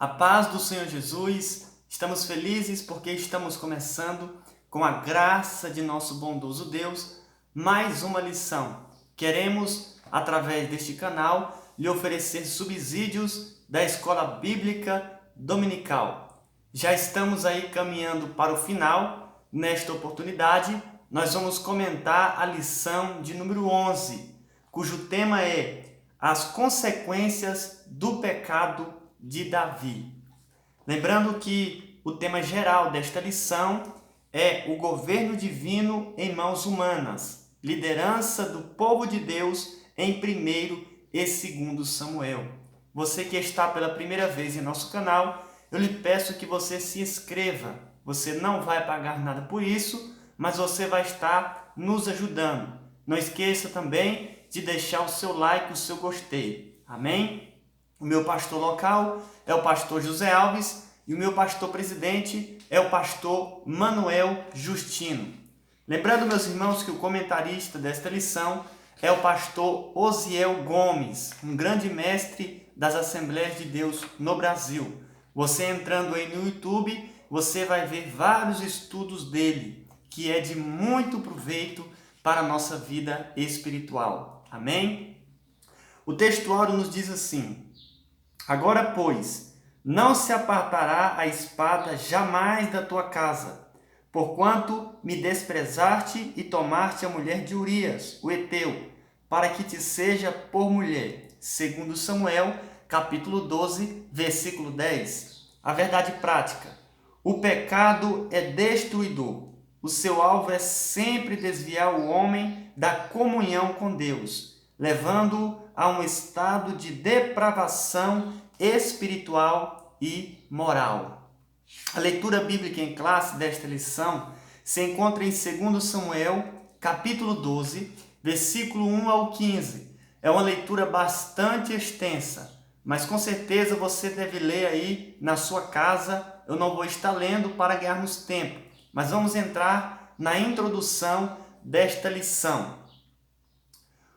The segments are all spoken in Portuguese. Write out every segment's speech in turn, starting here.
A paz do Senhor Jesus, estamos felizes porque estamos começando, com a graça de nosso bondoso Deus, mais uma lição. Queremos, através deste canal, lhe oferecer subsídios da Escola Bíblica Dominical. Já estamos aí caminhando para o final. Nesta oportunidade, nós vamos comentar a lição de número 11, cujo tema é as consequências do pecado de Davi. Lembrando que o tema geral desta lição é o governo divino em mãos humanas, liderança do povo de Deus em 1º e 2º Samuel. Você que está pela primeira vez em nosso canal, eu lhe peço que você se inscreva. Você não vai pagar nada por isso, mas você vai estar nos ajudando. Não esqueça também de deixar o seu like, o seu gostei. Amém? O meu pastor local é o pastor José Alves e o meu pastor presidente é o pastor Manuel Justino. Lembrando, meus irmãos, que o comentarista desta lição é o pastor Osiel Gomes, um grande mestre das Assembleias de Deus no Brasil. Você entrando aí no YouTube, você vai ver vários estudos dele, que é de muito proveito para a nossa vida espiritual. Amém? O textuário nos diz assim: agora, pois, não se apartará a espada jamais da tua casa, porquanto me desprezaste e tomaste a mulher de Urias, o heteu, para que te seja por mulher. Segundo Samuel, capítulo 12, versículo 10. A verdade prática: o pecado é destruidor. O seu alvo é sempre desviar o homem da comunhão com Deus, levando-o a um estado de depravação espiritual e moral. A leitura bíblica em classe desta lição se encontra em 2 Samuel, capítulo 12, versículo 1 ao 15. É uma leitura bastante extensa, mas com certeza você deve ler aí na sua casa. Eu não vou estar lendo para ganharmos tempo, mas vamos entrar na introdução desta lição.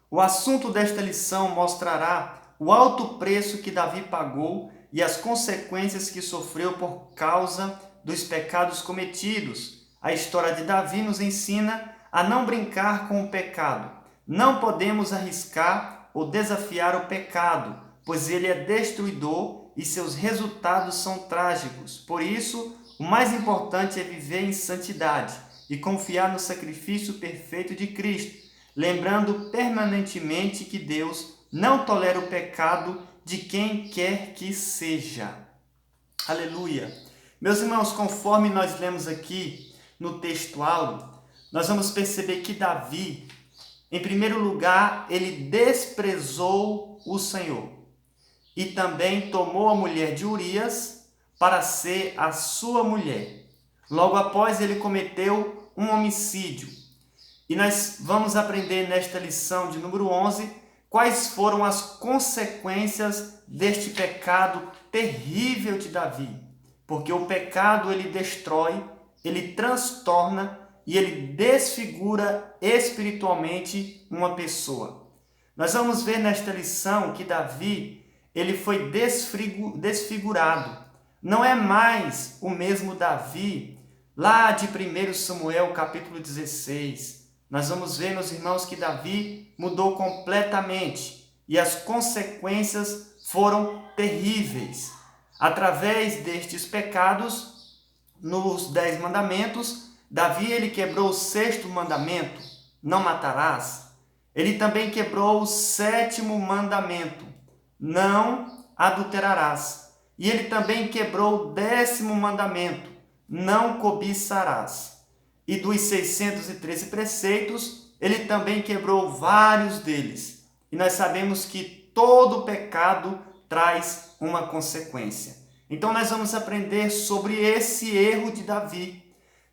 O assunto desta lição mostrará o alto preço que Davi pagou e as consequências que sofreu por causa dos pecados cometidos. A história de Davi nos ensina a não brincar com o pecado. Não podemos arriscar ou desafiar o pecado, pois ele é destruidor e seus resultados são trágicos. Por isso, o mais importante é viver em santidade e confiar no sacrifício perfeito de Cristo, lembrando permanentemente que Deus não tolera o pecado de quem quer que seja. Aleluia! Meus irmãos, conforme nós lemos aqui no textual, nós vamos perceber que Davi, em primeiro lugar, ele desprezou o Senhor e também tomou a mulher de Urias para ser a sua mulher. Logo após, ele cometeu um homicídio. E nós vamos aprender nesta lição de número 11 quais foram as consequências deste pecado terrível de Davi. Porque o pecado ele destrói, ele transtorna e ele desfigura espiritualmente uma pessoa. Nós vamos ver nesta lição que Davi ele foi desfigurado. Não é mais o mesmo Davi lá de 1 Samuel capítulo 16. Nós vamos ver, meus irmãos, que Davi mudou completamente e as consequências foram terríveis. Através destes pecados, nos 10 mandamentos, Davi ele quebrou o 6º mandamento, não matarás. Ele também quebrou o 7º mandamento, não adulterarás. E ele também quebrou o 10º mandamento, não cobiçarás. E dos 613 preceitos, ele também quebrou vários deles. E nós sabemos que todo pecado traz uma consequência. Então nós vamos aprender sobre esse erro de Davi.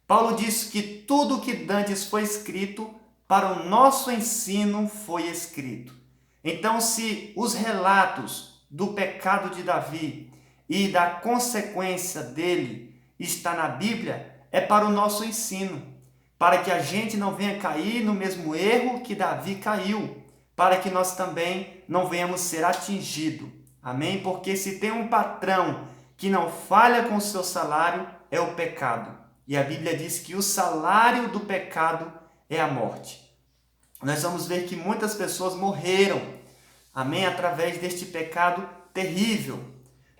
Paulo diz que tudo que dantes foi escrito, para o nosso ensino foi escrito. Então, se os relatos do pecado de Davi e da consequência dele está na Bíblia, é para o nosso ensino, para que a gente não venha cair no mesmo erro que Davi caiu, para que nós também não venhamos ser atingidos. Amém? Porque se tem um patrão que não falha com o seu salário é o pecado. E a Bíblia diz que o salário do pecado é a morte. Nós vamos ver que muitas pessoas morreram, amém, através deste pecado terrível.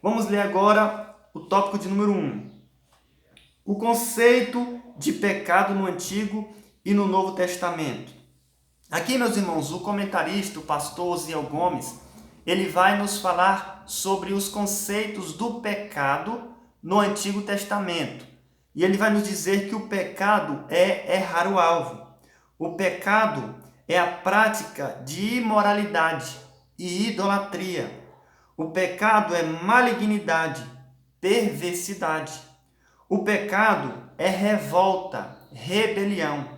Vamos ler agora o tópico de número 1. O conceito de pecado no Antigo e no Novo Testamento. Aqui, meus irmãos, o comentarista, o pastor Osiel Gomes, ele vai nos falar sobre os conceitos do pecado no Antigo Testamento. E ele vai nos dizer que o pecado é errar o alvo. O pecado é a prática de imoralidade e idolatria. O pecado é malignidade, perversidade. O pecado é revolta, rebelião.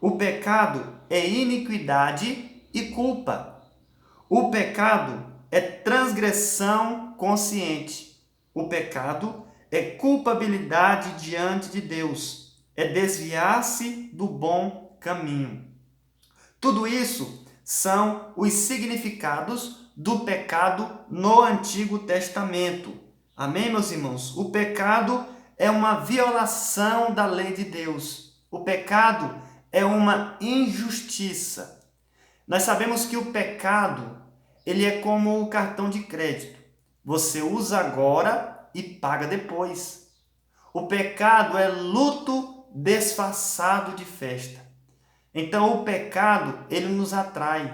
O pecado é iniquidade e culpa. O pecado é transgressão consciente. O pecado é culpabilidade diante de Deus. É desviar-se do bom caminho. Tudo isso são os significados do pecado no Antigo Testamento. Amém, meus irmãos? O pecado é uma violação da lei de Deus. O pecado é uma injustiça. Nós sabemos que o pecado, ele é como o cartão de crédito. Você usa agora e paga depois. O pecado é luto disfarçado de festa. Então o pecado, ele nos atrai.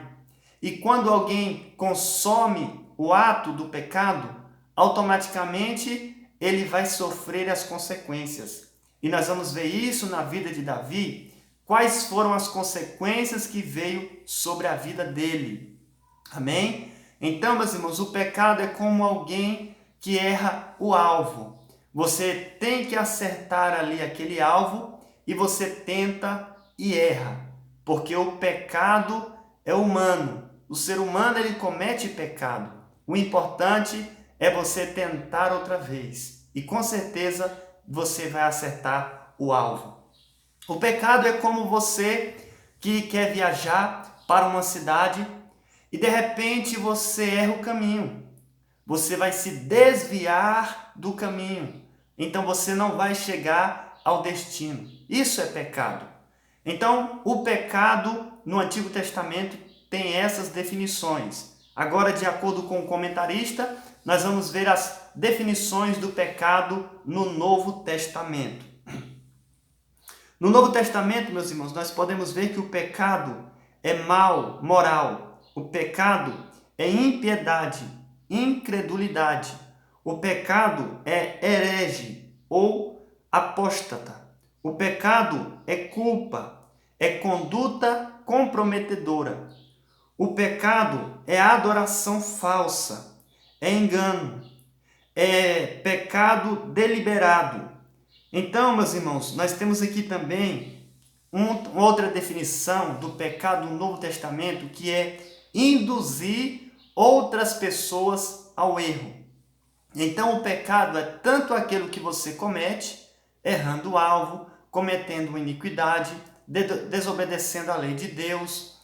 E quando alguém consome o ato do pecado, automaticamente ele vai sofrer as consequências. E nós vamos ver isso na vida de Davi. Quais foram as consequências que veio sobre a vida dele? Amém? Então, meus irmãos, o pecado é como alguém que erra o alvo. Você tem que acertar ali aquele alvo e você tenta e erra. Porque o pecado é humano. O ser humano, ele comete pecado. O importante é você tentar outra vez. E com certeza você vai acertar o alvo. O pecado é como você que quer viajar para uma cidade e de repente você erra o caminho. Você vai se desviar do caminho. Então você não vai chegar ao destino. Isso é pecado. Então, o pecado no Antigo Testamento tem essas definições. Agora, de acordo com o comentarista, nós vamos ver as definições do pecado no Novo Testamento. No Novo Testamento, meus irmãos, nós podemos ver que o pecado é mal moral. O pecado é impiedade, incredulidade. O pecado é herege ou apóstata. O pecado é culpa, é conduta comprometedora. O pecado é adoração falsa, é engano, é pecado deliberado. Então, meus irmãos, nós temos aqui também outra definição do pecado no Novo Testamento, que é induzir outras pessoas ao erro. Então, o pecado é tanto aquilo que você comete, errando o alvo, cometendo iniquidade, desobedecendo a lei de Deus,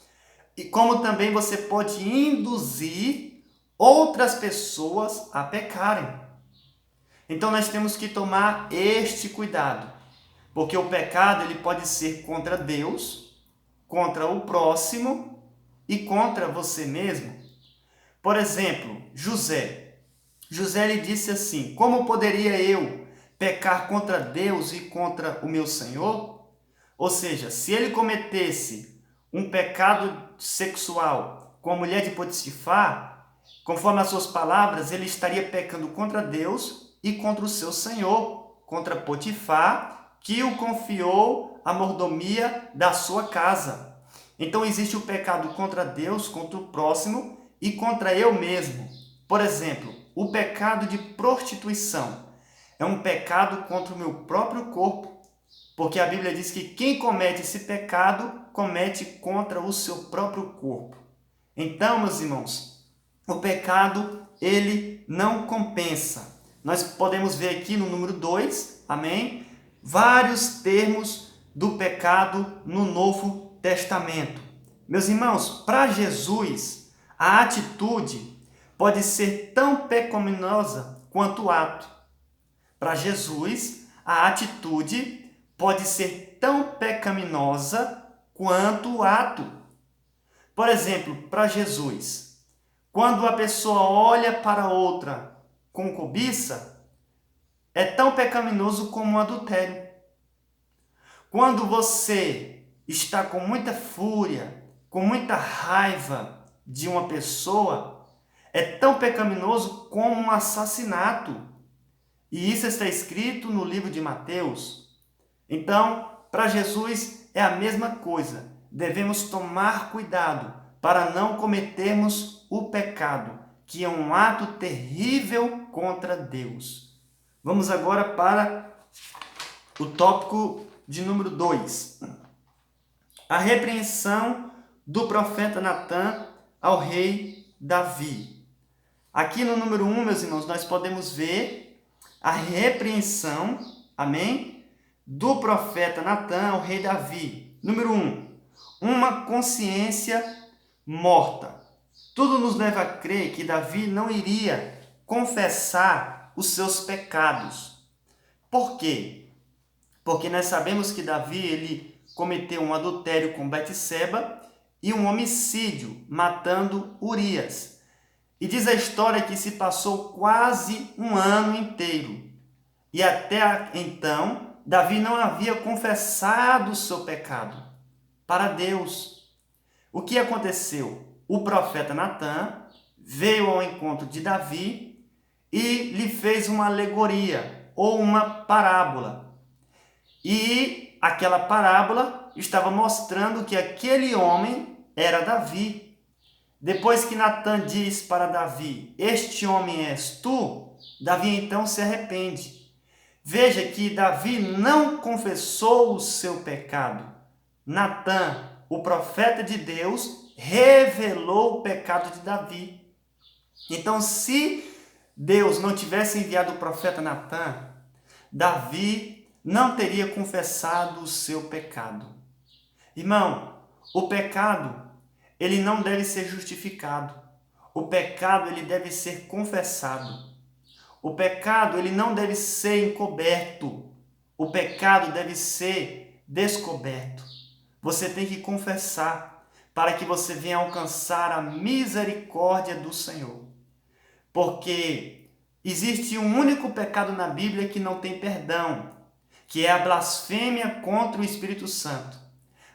e como também você pode induzir outras pessoas a pecarem. Então nós temos que tomar este cuidado, porque o pecado ele pode ser contra Deus, contra o próximo e contra você mesmo. Por exemplo, José lhe disse assim: como poderia eu pecar contra Deus e contra o meu Senhor? Ou seja, se ele cometesse um pecado sexual com a mulher de Potifar, conforme as suas palavras, ele estaria pecando contra Deus e contra o seu Senhor, contra Potifar, que o confiou a mordomia da sua casa. Então existe o pecado contra Deus, contra o próximo e contra eu mesmo. Por exemplo, o pecado de prostituição é um pecado contra o meu próprio corpo, porque a Bíblia diz que quem comete esse pecado comete contra o seu próprio corpo. Então, meus irmãos, o pecado, ele não compensa. Nós podemos ver aqui no número 2, amém? Vários termos do pecado no Novo Testamento. Meus irmãos, para Jesus, a atitude pode ser tão pecaminosa quanto o ato. para Jesus, a atitude pode ser tão pecaminosa quanto o ato. Por exemplo, para Jesus, quando a pessoa olha para outra com cobiça, é tão pecaminoso como o adultério. Quando você está com muita fúria, com muita raiva de uma pessoa, é tão pecaminoso como um assassinato. E isso está escrito no livro de Mateus. Então, para Jesus é a mesma coisa. Devemos tomar cuidado para não cometermos o pecado, que é um ato terrível contra Deus. Vamos agora para o tópico de número 2. A repreensão do profeta Natã ao rei Davi. Aqui no número 1, meus irmãos, nós podemos ver a repreensão, amém, do profeta Natã ao rei Davi. Número 1, uma consciência morta. Tudo nos leva a crer que Davi não iria confessar os seus pecados. Por quê? Porque nós sabemos que Davi ele cometeu um adultério com Betseba e um homicídio, matando Urias. E diz a história que se passou quase um ano inteiro. E até então, Davi não havia confessado o seu pecado para Deus. O que aconteceu? O profeta Natã veio ao encontro de Davi e lhe fez uma alegoria ou uma parábola. E aquela parábola estava mostrando que aquele homem era Davi. Depois que Natã diz para Davi, este homem és tu, Davi então se arrepende. Veja que Davi não confessou o seu pecado. Natã, o profeta de Deus, revelou o pecado de Davi. Então, se Deus não tivesse enviado o profeta Natã, Davi não teria confessado o seu pecado. Irmão, o pecado, ele não deve ser justificado. O pecado, ele deve ser confessado. O pecado, ele não deve ser encoberto. O pecado deve ser descoberto. Você tem que confessar para que você venha alcançar a misericórdia do Senhor. Porque existe um único pecado na Bíblia que não tem perdão, que é a blasfêmia contra o Espírito Santo.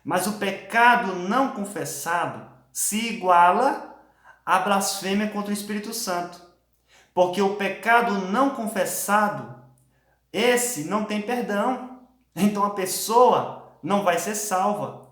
Mas o pecado não confessado se iguala à blasfêmia contra o Espírito Santo. Porque o pecado não confessado, esse não tem perdão. Então a pessoa não vai ser salva.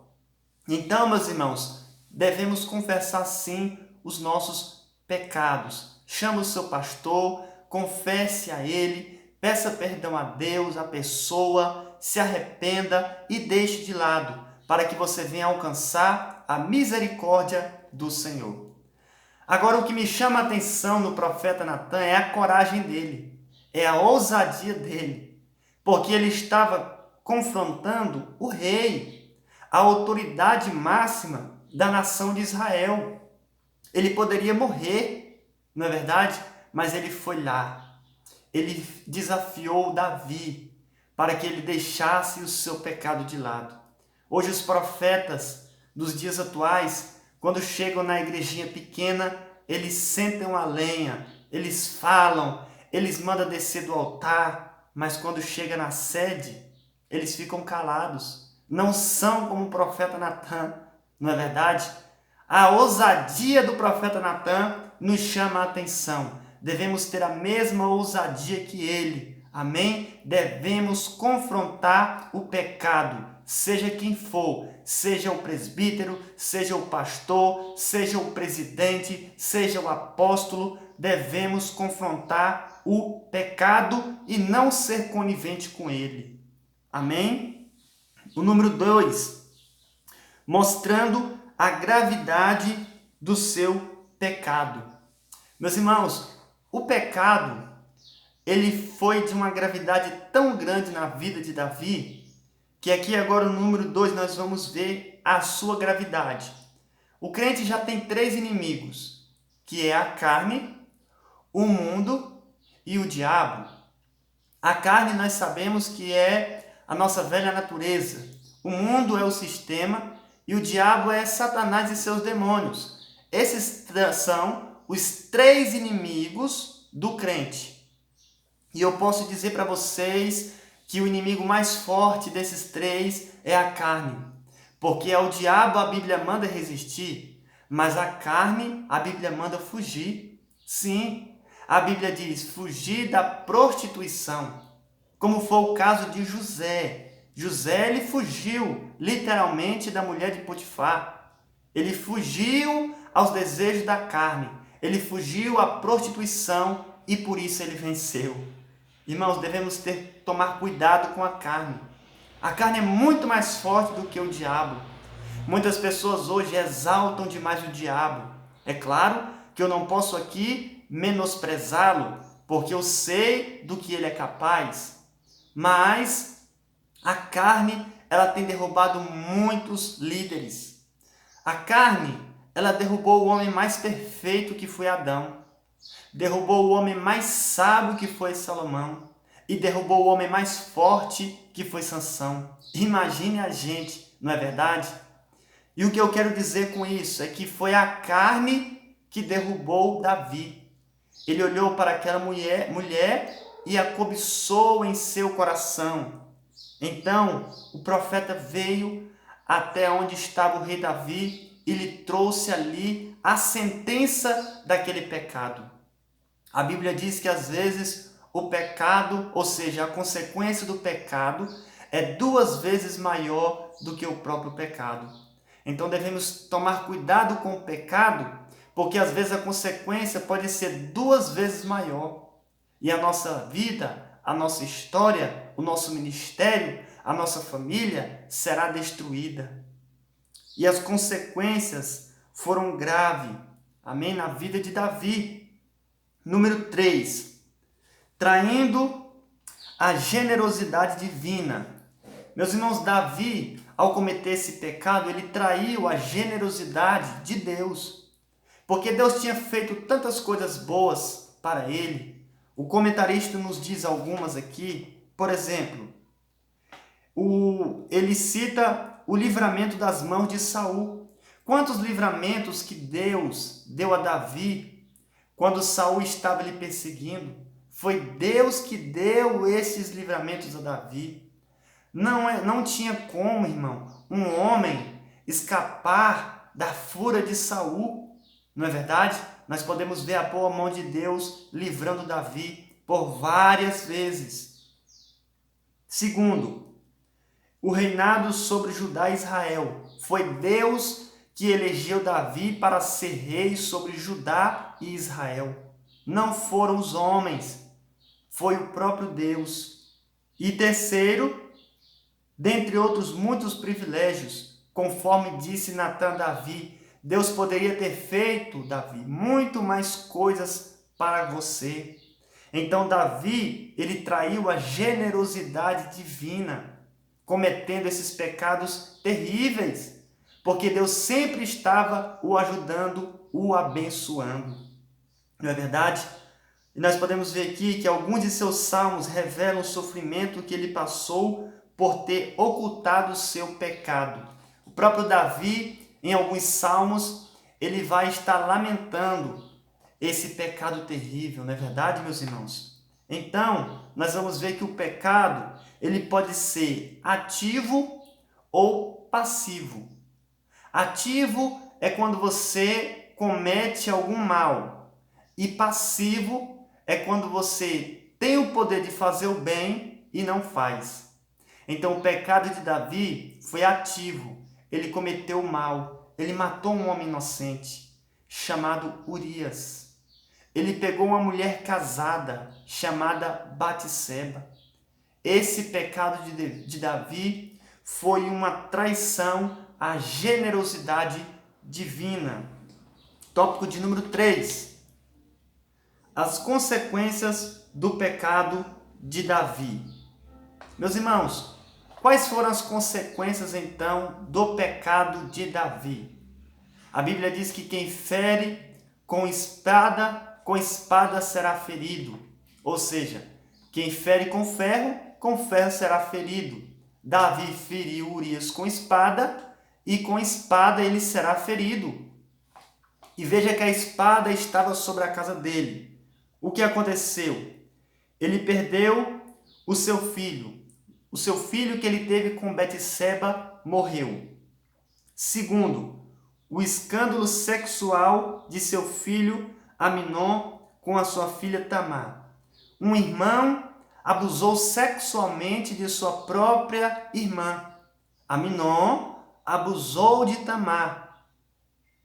Então, meus irmãos, devemos confessar sim os nossos pecados. Chame o seu pastor, confesse a ele, peça perdão a Deus, a pessoa, se arrependa e deixe de lado, para que você venha alcançar a misericórdia do Senhor. Agora, o que me chama a atenção no profeta Natã é a coragem dele, é a ousadia dele, porque ele estava confrontando o rei, a autoridade máxima da nação de Israel. Ele poderia morrer, não é verdade? Mas ele foi lá, ele desafiou Davi para que ele deixasse o seu pecado de lado. Hoje os profetas dos dias atuais, quando chegam na igrejinha pequena, eles sentam a lenha, eles falam, eles mandam descer do altar, mas quando chega na sede, eles ficam calados. Não são como o profeta Natã, não é verdade? A ousadia do profeta Natã nos chama a atenção. Devemos ter a mesma ousadia que ele. Amém? Devemos confrontar o pecado, seja quem for, seja o presbítero, seja o pastor, seja o presidente, seja o apóstolo, devemos confrontar o pecado e não ser conivente com ele. Amém? O número 2, mostrando a gravidade do seu pecado. Meus irmãos, o pecado, ele foi de uma gravidade tão grande na vida de Davi, que aqui agora no número 2 nós vamos ver a sua gravidade. O crente já tem 3 inimigos, que é a carne, o mundo e o diabo. A carne nós sabemos que é a nossa velha natureza. O mundo é o sistema e o diabo é Satanás e seus demônios. Esses são os três inimigos do crente. E eu posso dizer para vocês que o inimigo mais forte desses três é a carne. Porque ao diabo a Bíblia manda resistir, mas a carne a Bíblia manda fugir. Sim, a Bíblia diz fugir da prostituição, como foi o caso de José. José ele fugiu literalmente da mulher de Potifar. Ele fugiu aos desejos da carne. Ele fugiu à prostituição e por isso ele venceu. Irmãos, devemos tomar cuidado com a carne. A carne é muito mais forte do que o diabo. Muitas pessoas hoje exaltam demais o diabo. É claro que eu não posso aqui menosprezá-lo, porque eu sei do que ele é capaz. Mas a carne, ela tem derrubado muitos líderes. A carne, ela derrubou o homem mais perfeito que foi Adão. Derrubou o homem mais sábio que foi Salomão. E derrubou o homem mais forte que foi Sansão. Imagine a gente, não é verdade? E o que eu quero dizer com isso é que foi a carne que derrubou Davi. Ele olhou para aquela mulher e a cobiçou em seu coração. Então, o profeta veio até onde estava o rei Davi e lhe trouxe ali a sentença daquele pecado. A Bíblia diz que às vezes o pecado, ou seja, a consequência do pecado, é 2 vezes maior do que o próprio pecado. Então devemos tomar cuidado com o pecado, porque às vezes a consequência pode ser 2 vezes maior. E a nossa vida, a nossa história, o nosso ministério, a nossa família será destruída. E as consequências foram graves, amém, na vida de Davi. Número 3, traindo a generosidade divina. Meus irmãos, Davi, ao cometer esse pecado, ele traiu a generosidade de Deus. Porque Deus tinha feito tantas coisas boas para ele. O comentarista nos diz algumas aqui. Por exemplo, ele cita o livramento das mãos de Saul. Quantos livramentos que Deus deu a Davi quando Saul estava lhe perseguindo? Foi Deus que deu esses livramentos a Davi. Não tinha como, irmão, um homem escapar da fúria de Saul. Não é verdade? Nós podemos ver a boa mão de Deus livrando Davi por várias vezes. Segundo, o reinado sobre Judá e Israel. Foi Deus que elegeu Davi para ser rei sobre Judá e Israel. Não foram os homens, foi o próprio Deus. E terceiro, dentre outros muitos privilégios, conforme disse Natan a Davi, Deus poderia ter feito, Davi, muito mais coisas para você. Então Davi, ele traiu a generosidade divina, cometendo esses pecados terríveis, porque Deus sempre estava o ajudando, o abençoando. Não é verdade? E nós podemos ver aqui que alguns de seus salmos revelam o sofrimento que ele passou por ter ocultado o seu pecado. O próprio Davi, em alguns salmos, ele vai estar lamentando esse pecado terrível, não é verdade, meus irmãos? Então, nós vamos ver que o pecado, ele pode ser ativo ou passivo. Ativo é quando você comete algum mal, e passivo é quando você tem o poder de fazer o bem e não faz. Então o pecado de Davi foi ativo, ele cometeu o mal, ele matou um homem inocente chamado Urias. Ele pegou uma mulher casada chamada Batseba. Esse pecado de Davi foi uma traição à generosidade divina. Tópico de número 3. As consequências do pecado de Davi. Meus irmãos, quais foram as consequências então do pecado de Davi? A Bíblia diz que quem fere com espada será ferido. Ou seja, Quem fere com ferro será ferido. Davi feriu Urias com espada, e com espada ele será ferido. E veja que a espada estava sobre a casa dele. O que aconteceu? Ele perdeu o seu filho. O seu filho que ele teve com Betseba morreu. Segundo, o escândalo sexual de seu filho Aminon com a sua filha Tamar. Um irmão abusou sexualmente de sua própria irmã. Aminon abusou de Tamar.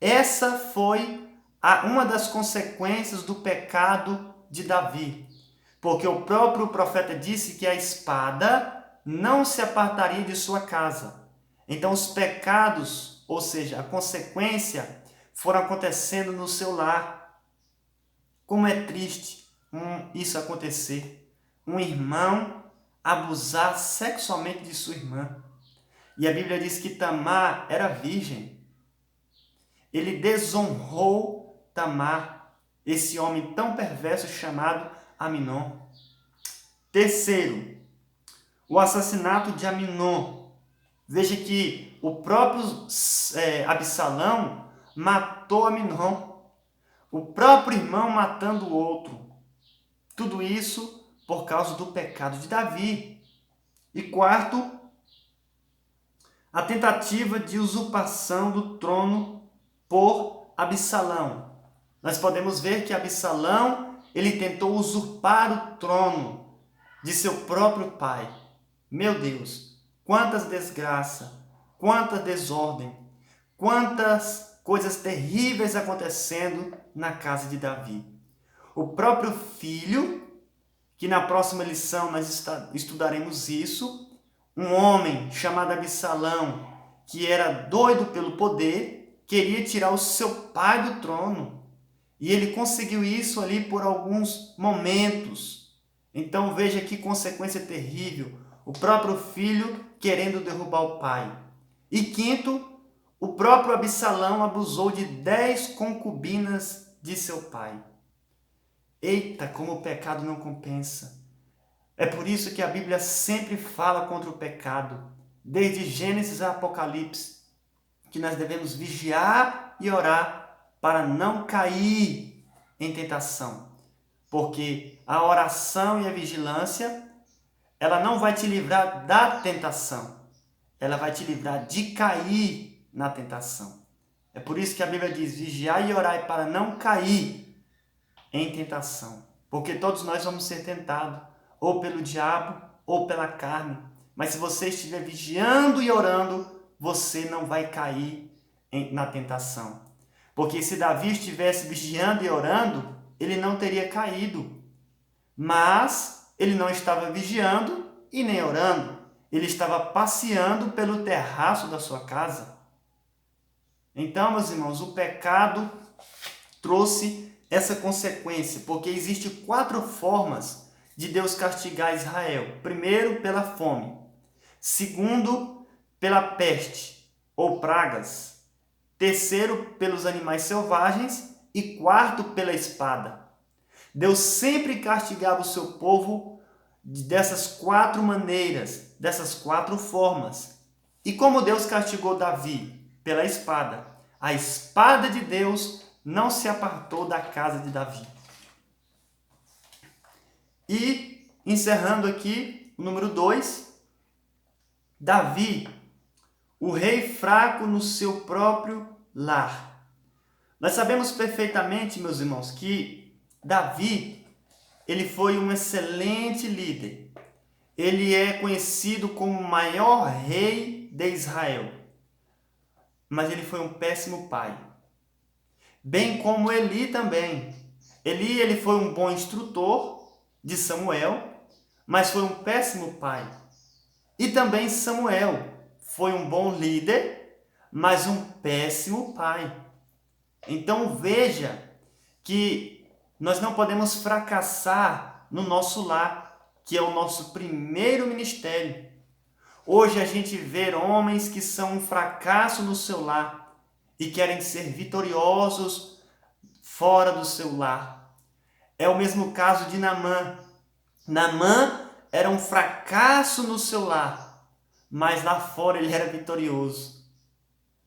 Essa foi uma das consequências do pecado de Davi. Porque o próprio profeta disse que a espada não se apartaria de sua casa. Então os pecados, ou seja, a consequência, foram acontecendo no seu lar. Como é triste isso acontecer. Um irmão abusar sexualmente de sua irmã. E a Bíblia diz que Tamar era virgem. Ele desonrou Tamar, esse homem tão perverso chamado Aminon. Terceiro, o assassinato de Aminon. Veja que o próprio Absalão matou Aminon. O próprio irmão matando o outro. Tudo isso por causa do pecado de Davi. E quarto, a tentativa de usurpação do trono por Absalão. Nós podemos ver que Absalão, ele tentou usurpar o trono de seu próprio pai. Meu Deus, quantas desgraças, quanta desordem, quantas coisas terríveis acontecendo na casa de Davi. O próprio filho, que na próxima lição nós estudaremos isso, um homem chamado Absalão, que era doido pelo poder, queria tirar o seu pai do trono. E ele conseguiu isso ali por alguns momentos. Então veja que consequência terrível. O próprio filho querendo derrubar o pai. E quinto, o próprio Absalão abusou de 10 concubinas de seu pai. Eita, como o pecado não compensa. É por isso que a Bíblia sempre fala contra o pecado, desde Gênesis a Apocalipse, que nós devemos vigiar e orar para não cair em tentação. Porque a oração e a vigilância, ela não vai te livrar da tentação, ela vai te livrar de cair na tentação. É por isso que a Bíblia diz, vigiar e orar para não cair em tentação. Porque todos nós vamos ser tentados, ou pelo diabo, ou pela carne. Mas se você estiver vigiando e orando, você não vai cair na tentação. Porque se Davi estivesse vigiando e orando, ele não teria caído. Mas ele não estava vigiando e nem orando. Ele estava passeando pelo terraço da sua casa. Então, meus irmãos, o pecado trouxe essa consequência, porque existem 4 formas de Deus castigar Israel. Primeiro, pela fome. Segundo, pela peste ou pragas. Terceiro, pelos animais selvagens. E quarto, pela espada. Deus sempre castigava o seu povo dessas 4 maneiras, dessas 4 formas. E como Deus castigou Davi? Pela espada. A espada de Deus não se apartou da casa de Davi. E, encerrando aqui, o número 2, Davi, o rei fraco no seu próprio lar. Nós sabemos perfeitamente, meus irmãos, que Davi, ele foi um excelente líder. Ele é conhecido como o maior rei de Israel. Mas ele foi um péssimo pai. Bem como Eli também. Eli, ele foi um bom instrutor de Samuel, mas foi um péssimo pai. E também Samuel foi um bom líder, mas um péssimo pai. Então veja que nós não podemos fracassar no nosso lar, que é o nosso primeiro ministério. Hoje a gente vê homens que são um fracasso no seu lar e querem ser vitoriosos fora do seu lar. É o mesmo caso de Naamã. Naamã era um fracasso no seu lar, mas lá fora ele era vitorioso.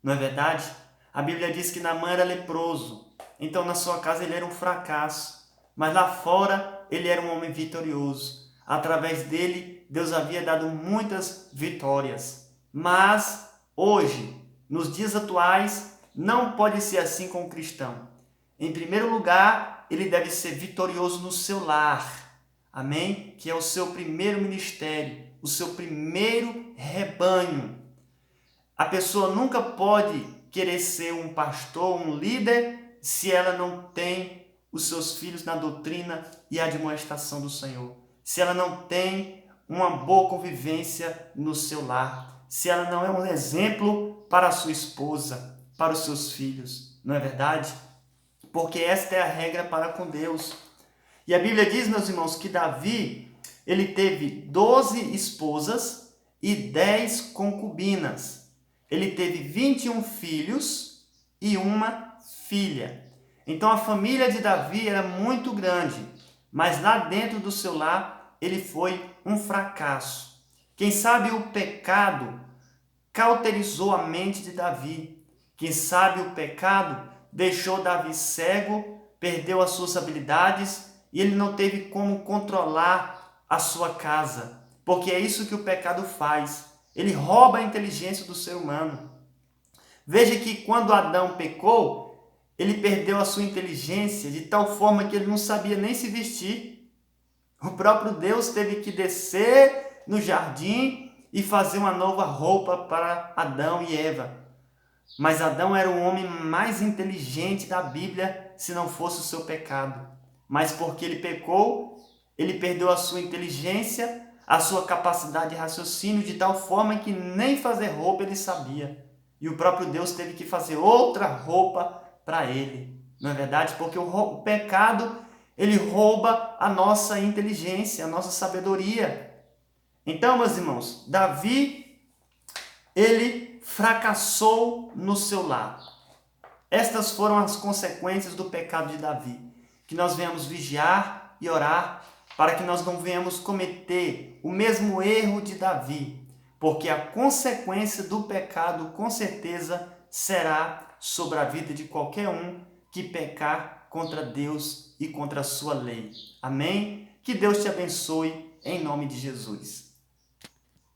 Não é verdade? A Bíblia diz que Naamã era leproso, então na sua casa ele era um fracasso, mas lá fora ele era um homem vitorioso. Através dele, Deus havia dado muitas vitórias. Mas hoje, nos dias atuais, não pode ser assim com o cristão. Em primeiro lugar, ele deve ser vitorioso no seu lar. Amém? Que é o seu primeiro ministério, o seu primeiro rebanho. A pessoa nunca pode querer ser um pastor, um líder, se ela não tem os seus filhos na doutrina e admoestação do Senhor. Se ela não tem uma boa convivência no seu lar. Se ela não é um exemplo para a sua esposa, para os seus filhos. Não é verdade? Porque esta é a regra para com Deus. E a Bíblia diz, meus irmãos, que Davi, ele teve 12 esposas e 10 concubinas. Ele teve 21 filhos e uma filha. Então a família de Davi era muito grande, mas lá dentro do seu lar ele foi um fracasso. Quem sabe o pecado cauterizou a mente de Davi. Quem sabe o pecado deixou Davi cego, perdeu as suas habilidades e ele não teve como controlar a sua casa. Porque é isso que o pecado faz. Ele rouba a inteligência do ser humano. Veja que quando Adão pecou, ele perdeu a sua inteligência de tal forma que ele não sabia nem se vestir. O próprio Deus teve que descer no jardim e fazer uma nova roupa para Adão e Eva. Mas Adão era o homem mais inteligente da Bíblia, se não fosse o seu pecado. Mas porque ele pecou, ele perdeu a sua inteligência, a sua capacidade de raciocínio, de tal forma que nem fazer roupa ele sabia. E o próprio Deus teve que fazer outra roupa para ele. Não é verdade? Porque o pecado, ele rouba a nossa inteligência, a nossa sabedoria. Então, meus irmãos, Davi, ele fracassou no seu lar. Estas foram as consequências do pecado de Davi. Que nós venhamos vigiar e orar para que nós não venhamos cometer o mesmo erro de Davi, porque a consequência do pecado com certeza será sobre a vida de qualquer um que pecar contra Deus e contra a sua lei. Amém? Que Deus te abençoe em nome de Jesus.